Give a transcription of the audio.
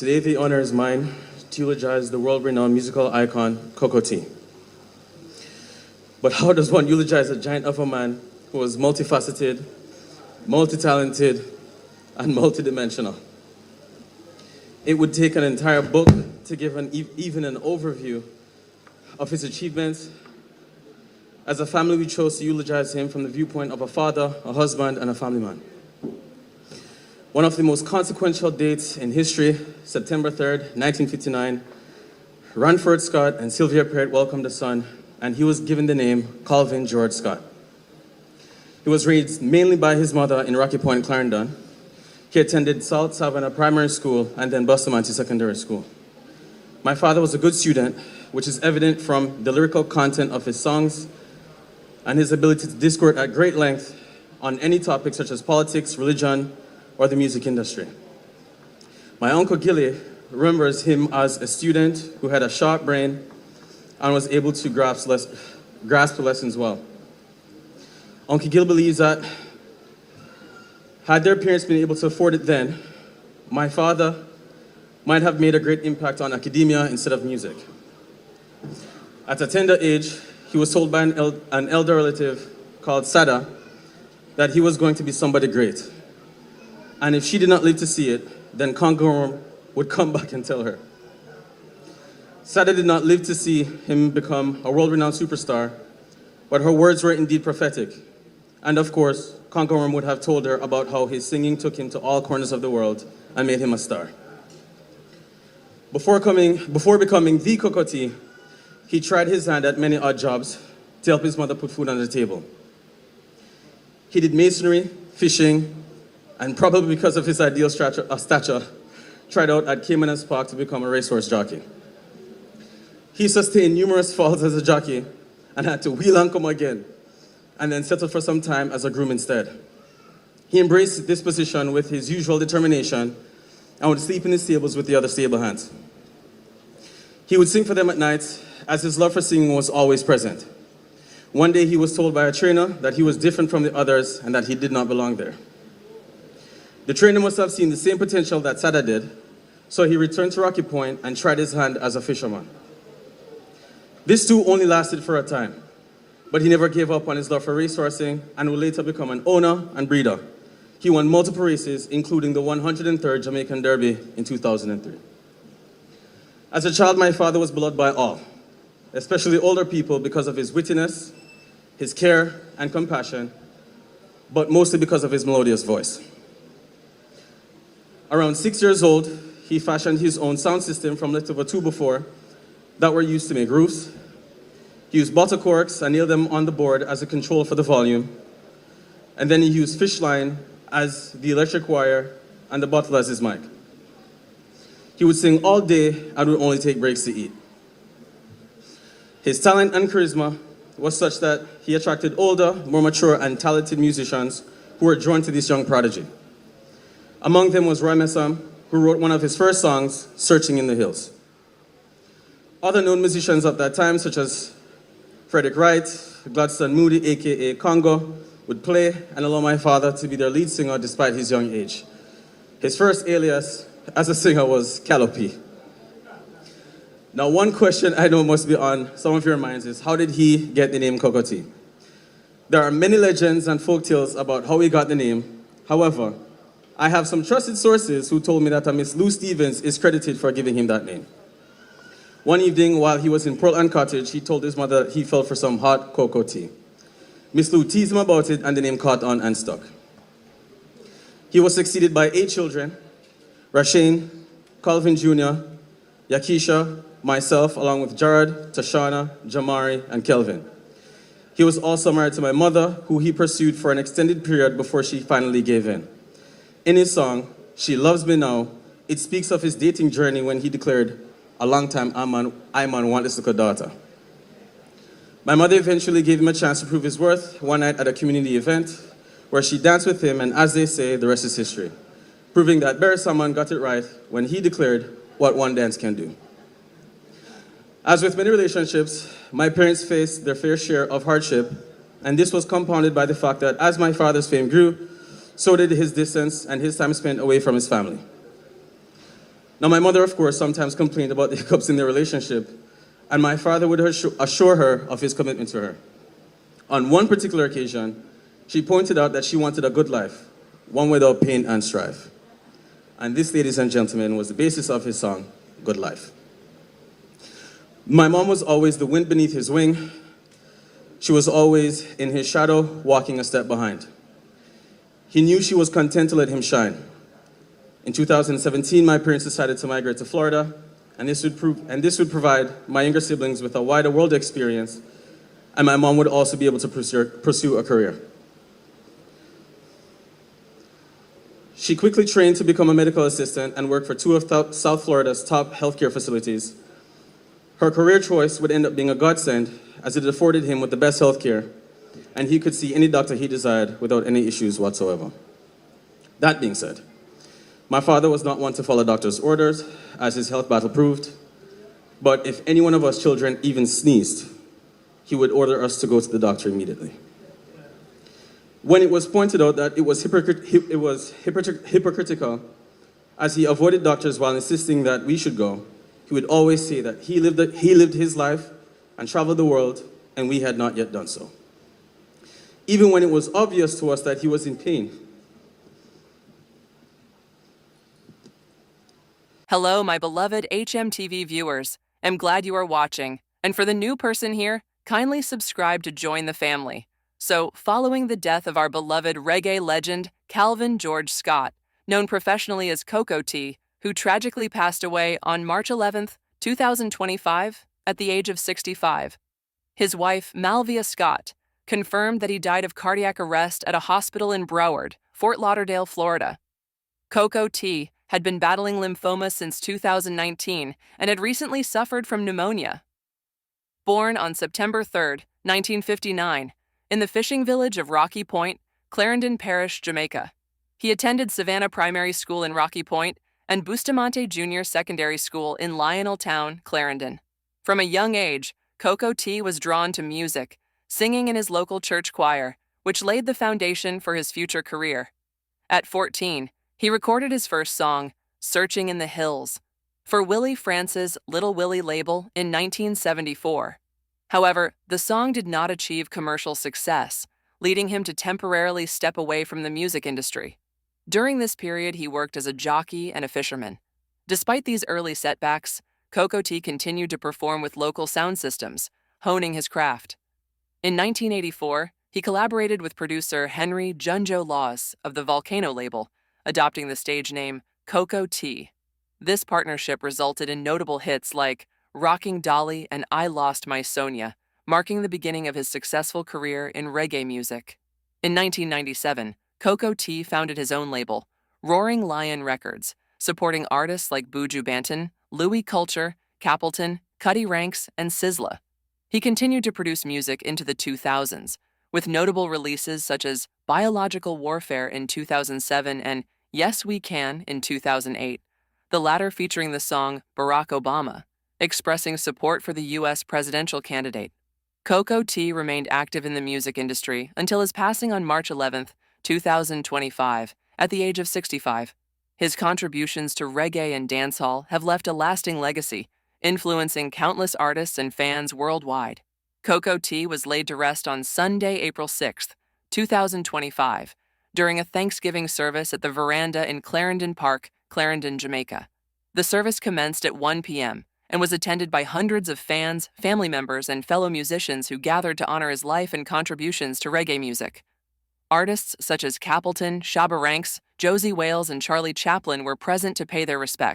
Today the honor is mine to eulogize the world-renowned musical icon, Coco T. But how does one eulogize a giant of a man who was multifaceted, multi-talented, and multidimensional? It would take an entire book to give even an overview of his achievements. As a family, we chose to eulogize him from the viewpoint of a father, a husband, and a family man. One of the most consequential dates in history, September 3rd, 1959, Ranford Scott and Sylvia Perrett welcomed a son, and he was given the name Calvin George Scott. He was raised mainly by his mother in Rocky Point, Clarendon. He attended South Savannah Primary School and then Bustamante Secondary School. My father was a good student, which is evident from the lyrical content of his songs and his ability to discourse at great length on any topic such as politics, religion, or the music industry. My uncle Gilly remembers him as a student who had a sharp brain and was able to grasp the lessons well. Uncle Gil believes that had their parents been able to afford it then, my father might have made a great impact on academia instead of music. At a tender age, he was told by an elder relative called Sada that he was going to be somebody great. And if she did not live to see it, then Congo would come back and tell her. Sada did not live to see him become a world-renowned superstar, but her words were indeed prophetic. And of course, Congo would have told her about how his singing took him to all corners of the world and made him a star. Before becoming the Coco T, he tried his hand at many odd jobs to help his mother put food on the table. He did masonry, fishing, and probably because of his ideal stature, tried out at Caymanas Park to become a racehorse jockey. He sustained numerous falls as a jockey and had to wheel and come again, and then settled for some time as a groom instead. He embraced this position with his usual determination and would sleep in his stables with the other stable hands. He would sing for them at night, as his love for singing was always present. One day he was told by a trainer that he was different from the others and that he did not belong there. The trainer must have seen the same potential that Sada did, so he returned to Rocky Point and tried his hand as a fisherman. This too only lasted for a time, but he never gave up on his love for racehorse and would later become an owner and breeder. He won multiple races, including the 103rd Jamaican Derby in 2003. As a child, my father was beloved by all, especially older people, because of his wittiness, his care and compassion, but mostly because of his melodious voice. Around 6 years old, he fashioned his own sound system from leftover 2x4 that were used to make roofs. He used bottle corks and nailed them on the board as a control for the volume. And then he used fish line as the electric wire and the bottle as his mic. He would sing all day and would only take breaks to eat. His talent and charisma was such that he attracted older, more mature, and talented musicians who were drawn to this young prodigy. Among them was Roy Messam, who wrote one of his first songs, Searching in the Hills. Other known musicians of that time, such as Frederick Wright, Gladstone Moody, aka Congo, would play and allow my father to be their lead singer despite his young age. His first alias as a singer was Calopi. Now, one question I know must be on some of your minds is, how did he get the name Coco T? There are many legends and folk tales about how he got the name. However, I have some trusted sources who told me that a Miss Lou Stevens is credited for giving him that name. One evening, while he was in Portland Cottage, he told his mother he fell for some hot Coco Tea. Miss Lou teased him about it, and the name caught on and stuck. He was succeeded by 8 children: Rashane, Calvin Jr., Yakisha, myself, along with Jared, Tashana, Jamari, and Kelvin. He was also married to my mother, who he pursued for an extended period before she finally gave in. In his song, She Loves Me Now, it speaks of his dating journey when he declared, "A long time I man want this little daughter." My mother eventually gave him a chance to prove his worth one night at a community event where she danced with him, and as they say, the rest is history, proving that Barry Salmon got it right when he declared what one dance can do. As with many relationships, my parents faced their fair share of hardship, and this was compounded by the fact that as my father's fame grew, so did his distance and his time spent away from his family. Now, my mother, of course, sometimes complained about the hiccups in their relationship, and my father would assure her of his commitment to her. On one particular occasion, she pointed out that she wanted a good life, one without pain and strife. And this, ladies and gentlemen, was the basis of his song, Good Life. My mom was always the wind beneath his wing. She was always in his shadow, walking a step behind. He knew she was content to let him shine. In 2017, my parents decided to migrate to Florida, and this would provide my younger siblings with a wider world experience, and my mom would also be able to pursue a career. She quickly trained to become a medical assistant and worked for two of South Florida's top healthcare facilities. Her career choice would end up being a godsend, as it afforded him with the best healthcare, and he could see any doctor he desired without any issues whatsoever. That being said, my father was not one to follow doctor's orders, as his health battle proved, but if any one of us children even sneezed, he would order us to go to the doctor immediately. When it was pointed out that it was hypocritical, as he avoided doctors while insisting that we should go, he would always say that he lived his life and traveled the world, and we had not yet done so. Even when it was obvious to us that he was in pain. Hello, my beloved HMTV viewers. I'm glad you are watching. And for the new person here, kindly subscribe to join the family. So, following the death of our beloved reggae legend, Calvin George Scott, known professionally as Coco T, who tragically passed away on March 11th, 2025, at the age of 65. His wife, Malvia Scott, confirmed that he died of cardiac arrest at a hospital in Broward, Fort Lauderdale, Florida. Coco T had been battling lymphoma since 2019 and had recently suffered from pneumonia. Born on September 3, 1959, in the fishing village of Rocky Point, Clarendon Parish, Jamaica. He attended Savannah Primary School in Rocky Point and Bustamante Junior Secondary School in Lionel Town, Clarendon. From a young age, Coco T was drawn to music, singing in his local church choir, which laid the foundation for his future career. At 14, he recorded his first song, Searching in the Hills, for Willie France's Little Willie label in 1974. However, the song did not achieve commercial success, leading him to temporarily step away from the music industry. During this period, he worked as a jockey and a fisherman. Despite these early setbacks, Coco T continued to perform with local sound systems, honing his craft. In 1984, he collaborated with producer Henry Junjo Laws of the Volcano label, adopting the stage name Coco T. This partnership resulted in notable hits like Rocking Dolly and I Lost My Sonia, marking the beginning of his successful career in reggae music. In 1997, Coco T founded his own label, Roaring Lion Records, supporting artists like Buju Banton, Louis Culture, Capleton, Cuddy Ranks, and Sizzla. He continued to produce music into the 2000s, with notable releases such as Biological Warfare in 2007 and Yes We Can in 2008, the latter featuring the song Barack Obama, expressing support for the U.S. presidential candidate. Coco T remained active in the music industry until his passing on March 11, 2025, at the age of 65. His contributions to reggae and dancehall have left a lasting legacy, influencing countless artists and fans worldwide. Coco T was laid to rest on Sunday, April 6, 2025, during a Thanksgiving service at the Verandah in Clarendon Park, Clarendon, Jamaica. The service commenced at 1 p.m. and was attended by hundreds of fans, family members, and fellow musicians who gathered to honor his life and contributions to reggae music. Artists such as Capleton, Shabba Ranks, Josey Wales, and Charlie Chaplin were present to pay their respects.